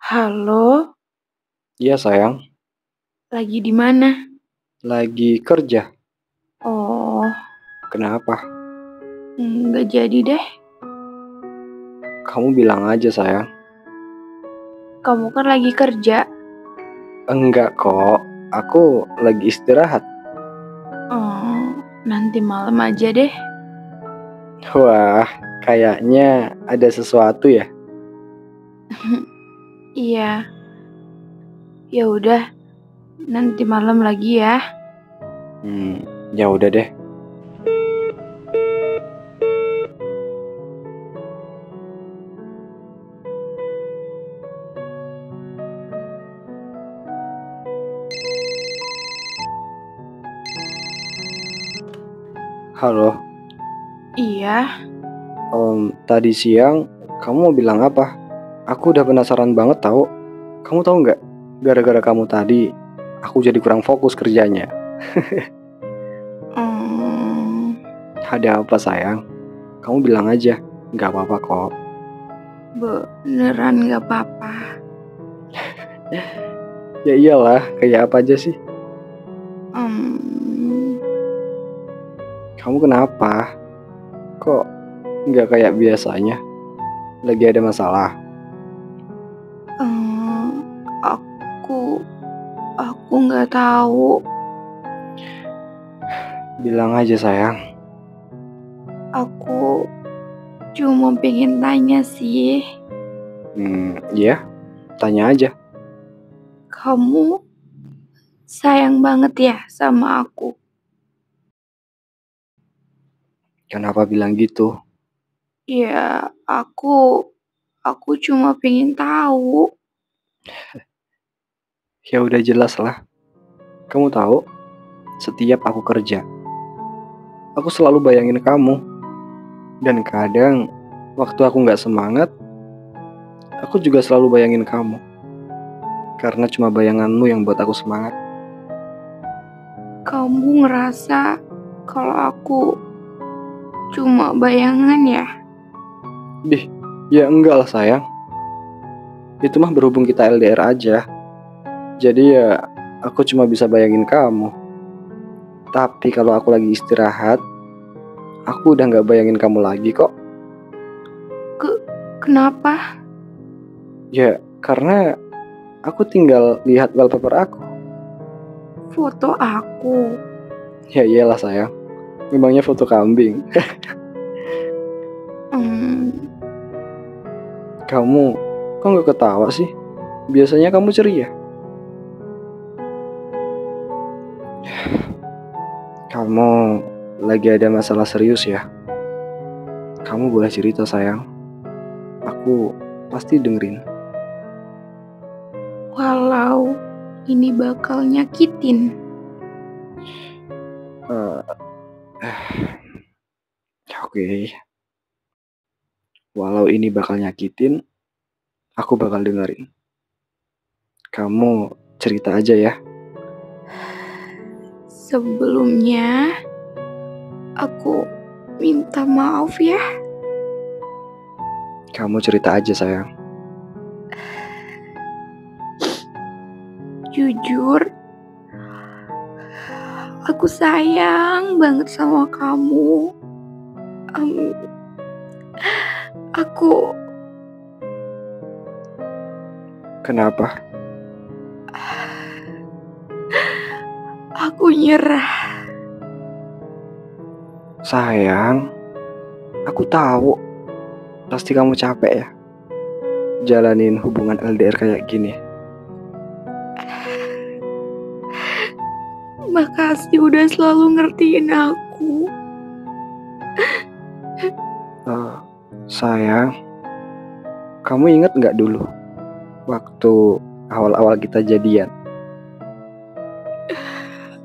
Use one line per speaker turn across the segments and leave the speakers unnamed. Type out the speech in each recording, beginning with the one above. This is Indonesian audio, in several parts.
Halo,
Iya sayang,
lagi di mana?
lagi kerja.
Oh,
Kenapa?
nggak jadi deh.
Kamu bilang aja sayang.
Kamu kan lagi kerja.
Enggak kok, aku lagi istirahat.
Oh, nanti malam aja deh.
Wah, kayaknya ada sesuatu ya.
Iya, ya udah, nanti malam lagi ya.
Ya udah deh. Halo,
Iya,
tadi siang kamu mau bilang apa? Aku udah penasaran banget tahu. Kamu tahu nggak? Gara-gara kamu tadi, aku jadi kurang fokus kerjanya.
hmm,
Ada apa sayang? Kamu bilang aja, nggak apa-apa kok.
beneran nggak apa-apa.
Ya iyalah, kayak apa aja sih?
Hmm,
Kamu kenapa? Kok nggak kayak biasanya? Lagi ada masalah?
hmm, aku, aku nggak tahu.
Bilang aja sayang.
Aku cuma pengen tanya sih,
Iya, tanya aja.
kamu sayang banget ya sama aku?
Kenapa bilang gitu?
Ya, aku cuma pengen tahu.
Ya udah jelas lah. Kamu tahu, setiap aku kerja, aku selalu bayangin kamu. Dan kadang, waktu aku nggak semangat, aku juga selalu bayangin kamu. Karena cuma bayanganmu yang buat aku semangat.
Kamu ngerasa kalau aku cuma bayangan ya?
Dih, ya enggak lah sayang. Itu mah berhubung kita LDR aja. Jadi ya, aku cuma bisa bayangin kamu. Tapi kalau aku lagi istirahat, aku udah nggak bayangin kamu lagi kok.
Kenapa?
Ya, karena aku tinggal lihat wallpaper aku.
Foto aku.
Ya iyalah sayang, memangnya foto kambing.
Hmm,
Kamu kok nggak ketawa sih? Biasanya kamu ceria. Kamu lagi ada masalah serius ya? Kamu boleh cerita sayang. Aku pasti dengerin.
walau ini bakal nyakitin.
Eh, Oke, walau ini bakal nyakitin, aku bakal dengerin. Kamu cerita aja ya.
Sebelumnya, aku minta maaf ya.
Kamu cerita aja sayang.
Jujur, aku sayang banget sama kamu. Em, aku
Kenapa?
aku nyerah.
Sayang, aku tahu pasti kamu capek ya jalanin hubungan LDR kayak gini.
Makasih udah selalu ngertiin aku.
Eh, Sayang, kamu ingat nggak dulu waktu awal-awal kita jadian?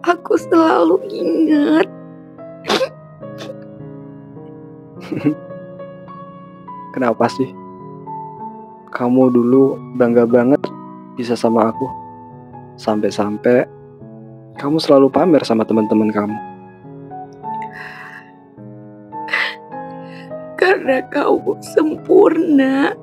Aku selalu ingat.
Kenapa sih? Kamu dulu bangga banget bisa sama aku. Sampai-sampai kamu selalu pamer sama teman-teman kamu.
Karena kamu sempurna.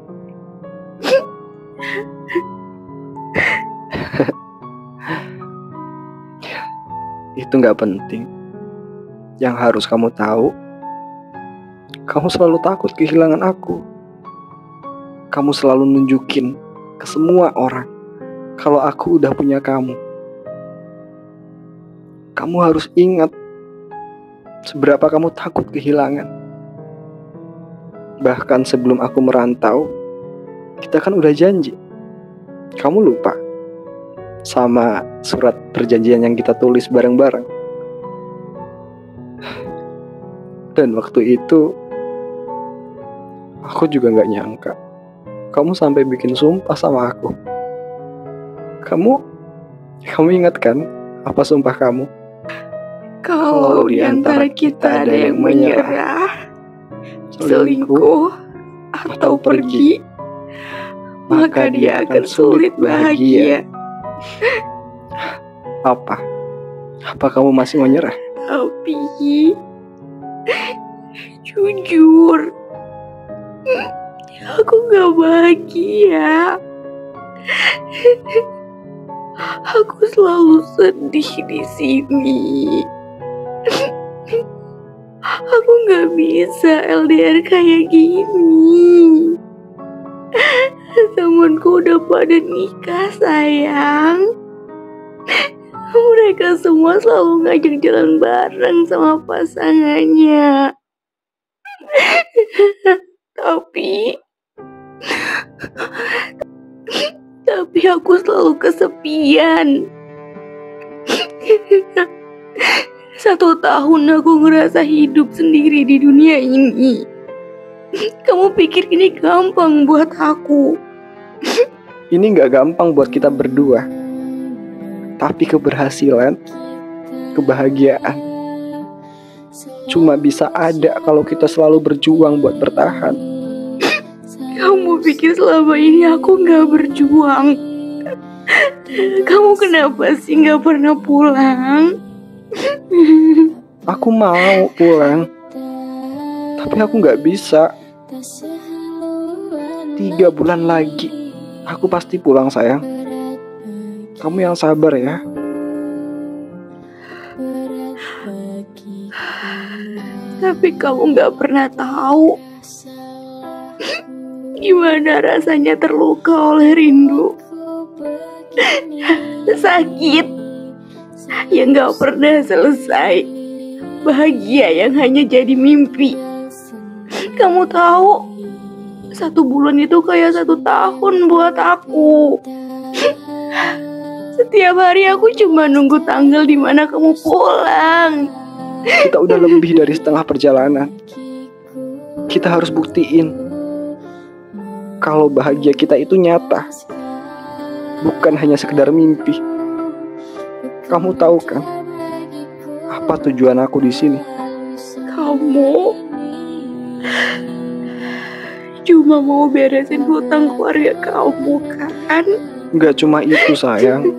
itu nggak penting. Yang harus kamu tahu, kamu selalu takut kehilangan aku. Kamu selalu nunjukin ke semua orang kalau aku udah punya kamu. Kamu harus ingat seberapa kamu takut kehilangan. Bahkan sebelum aku merantau, kita kan udah janji. Kamu lupa sama surat perjanjian yang kita tulis bareng-bareng. Dan waktu itu aku juga gak nyangka kamu sampai bikin sumpah sama aku. Kamu ingat kan apa sumpah kamu?
Kalau di antara kita ada yang menyerah, selingkuh, atau pergi, maka dia akan sulit bahagia.
Apa kamu masih mau nyerah?
Tapi jujur, aku gak bahagia. Aku selalu sedih di sini. Aku gak bisa LDR kayak gini. Temanku udah pada nikah, sayang. Mereka semua selalu ngajak jalan bareng sama pasangannya. Tapi aku selalu kesepian. 1 tahun aku ngerasa hidup sendiri di dunia ini. Kamu pikir ini gampang buat aku?
Ini gak gampang buat kita berdua. Tapi keberhasilan, kebahagiaan cuma bisa ada kalau kita selalu berjuang buat bertahan.
Kamu pikir selama ini aku gak berjuang? Kamu kenapa sih gak pernah pulang?
Aku mau pulang, tapi aku gak bisa. 3 bulan lagi aku pasti pulang, sayang. Kamu yang sabar ya.
Tapi kamu gak pernah tahu gimana rasanya terluka oleh rindu. Sakit yang gak pernah selesai, bahagia yang hanya jadi mimpi. Kamu tahu, 1 bulan itu kayak 1 tahun buat aku. Setiap hari aku cuma nunggu tanggal dimana kamu pulang.
Kita udah lebih dari setengah perjalanan. Kita harus buktiin kalau bahagia kita itu nyata, bukan hanya sekedar mimpi. Kamu tahu kan apa tujuan aku di sini?
Kamu cuma mau beresin hutang keluarga kamu kan?
Gak cuma itu, sayang.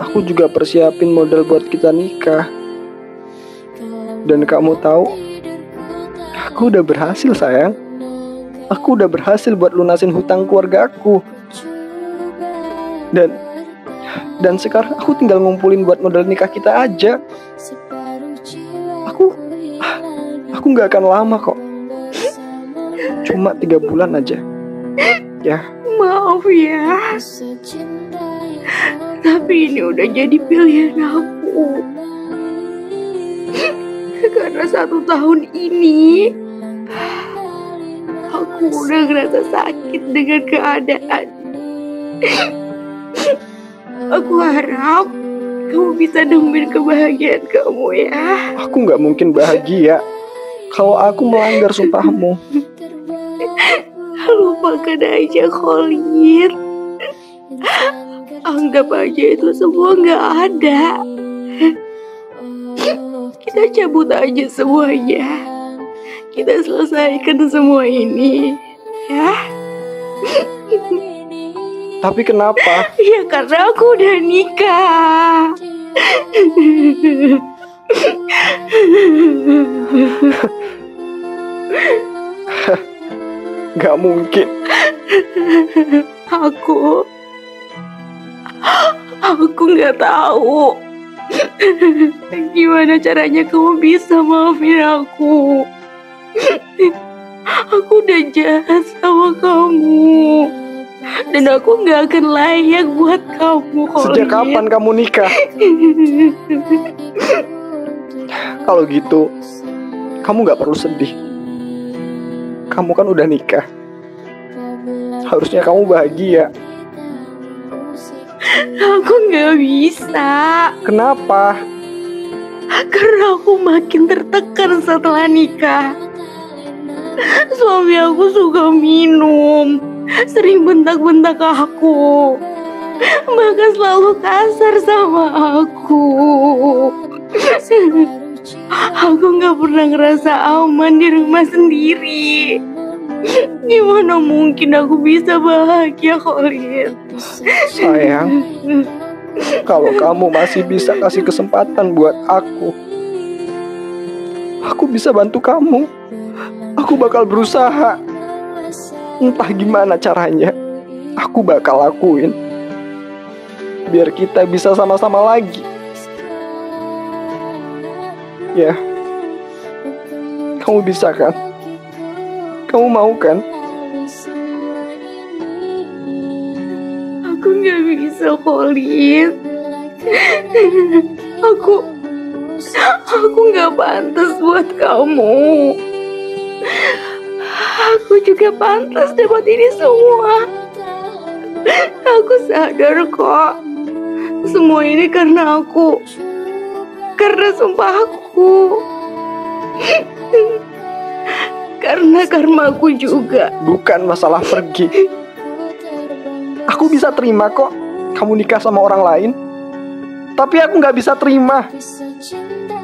Aku juga persiapin modal buat kita nikah. Dan kamu tahu, aku udah berhasil, sayang. Aku udah berhasil buat lunasin hutang keluarga aku. Dan sekarang aku tinggal ngumpulin buat modal nikah kita aja. Aku gak akan lama kok. Cuma 3 bulan aja. Ya.
Maaf ya, tapi ini udah jadi pilihan aku. Karena 1 tahun ini aku udah ngerasa sakit dengan keadaan. Aku harap kamu bisa nemuin kebahagiaan kamu ya.
Aku gak mungkin bahagia kalau aku melanggar sumpahmu.
Lupakan aja, Khalid. Anggap aja itu semua gak ada. Kita cabut aja semuanya. Kita selesaikan semua ini, ya.
Tapi kenapa?
Ya karena aku udah nikah.
Gak mungkin.
Aku gak tahu Gimana caranya kamu bisa maafin aku? Aku udah jahat sama kamu. Dan aku gak akan layak buat kamu, Khalid.
Sejak kapan kamu nikah? Kalau gitu, kamu gak perlu sedih. Kamu kan udah nikah. Harusnya kamu bahagia.
Aku gak bisa.
Kenapa?
Karena aku makin tertekan setelah nikah. Suami aku suka minum, sering bentak-bentak aku, bahkan selalu kasar sama aku. Aku gak pernah ngerasa aman di rumah sendiri. Gimana mungkin aku bisa bahagia, Khalid?
Sayang, kalau kamu masih bisa kasih kesempatan buat aku bisa bantu kamu. Aku bakal berusaha. Entah gimana caranya, aku bakal lakuin. Biar kita bisa sama-sama lagi. Ya, kamu bisa kan? Kamu mau kan?
Aku gak bisa, Khalid. Aku gak pantas buat kamu. Aku juga pantas dapat ini semua. Aku sadar kok, semua ini karena aku. Karena sumpah aku. Karena karmaku juga.
Bukan masalah pergi. Aku bisa terima kok kamu nikah sama orang lain. Tapi aku gak bisa terima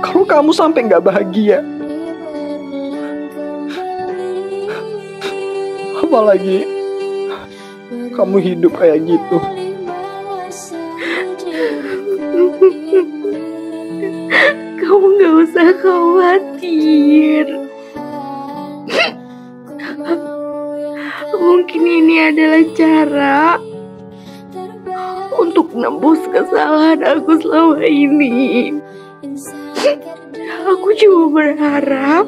kalau kamu sampai gak bahagia. Apalagi kamu hidup kayak gitu.
Kamu gak usah khawatir. Mungkin ini adalah cara untuk nembus kesalahan aku selama ini. Aku cuma berharap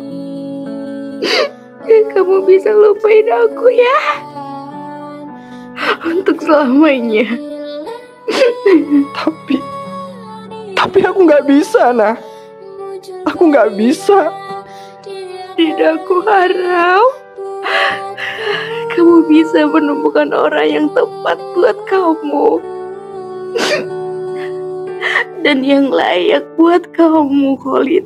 kamu bisa lupain aku ya, untuk selamanya.
Tapi aku nggak bisa, nah. Aku nggak bisa.
Dan aku harap kamu bisa menemukan orang yang tepat buat kamu dan yang layak buat kamu, Khalid.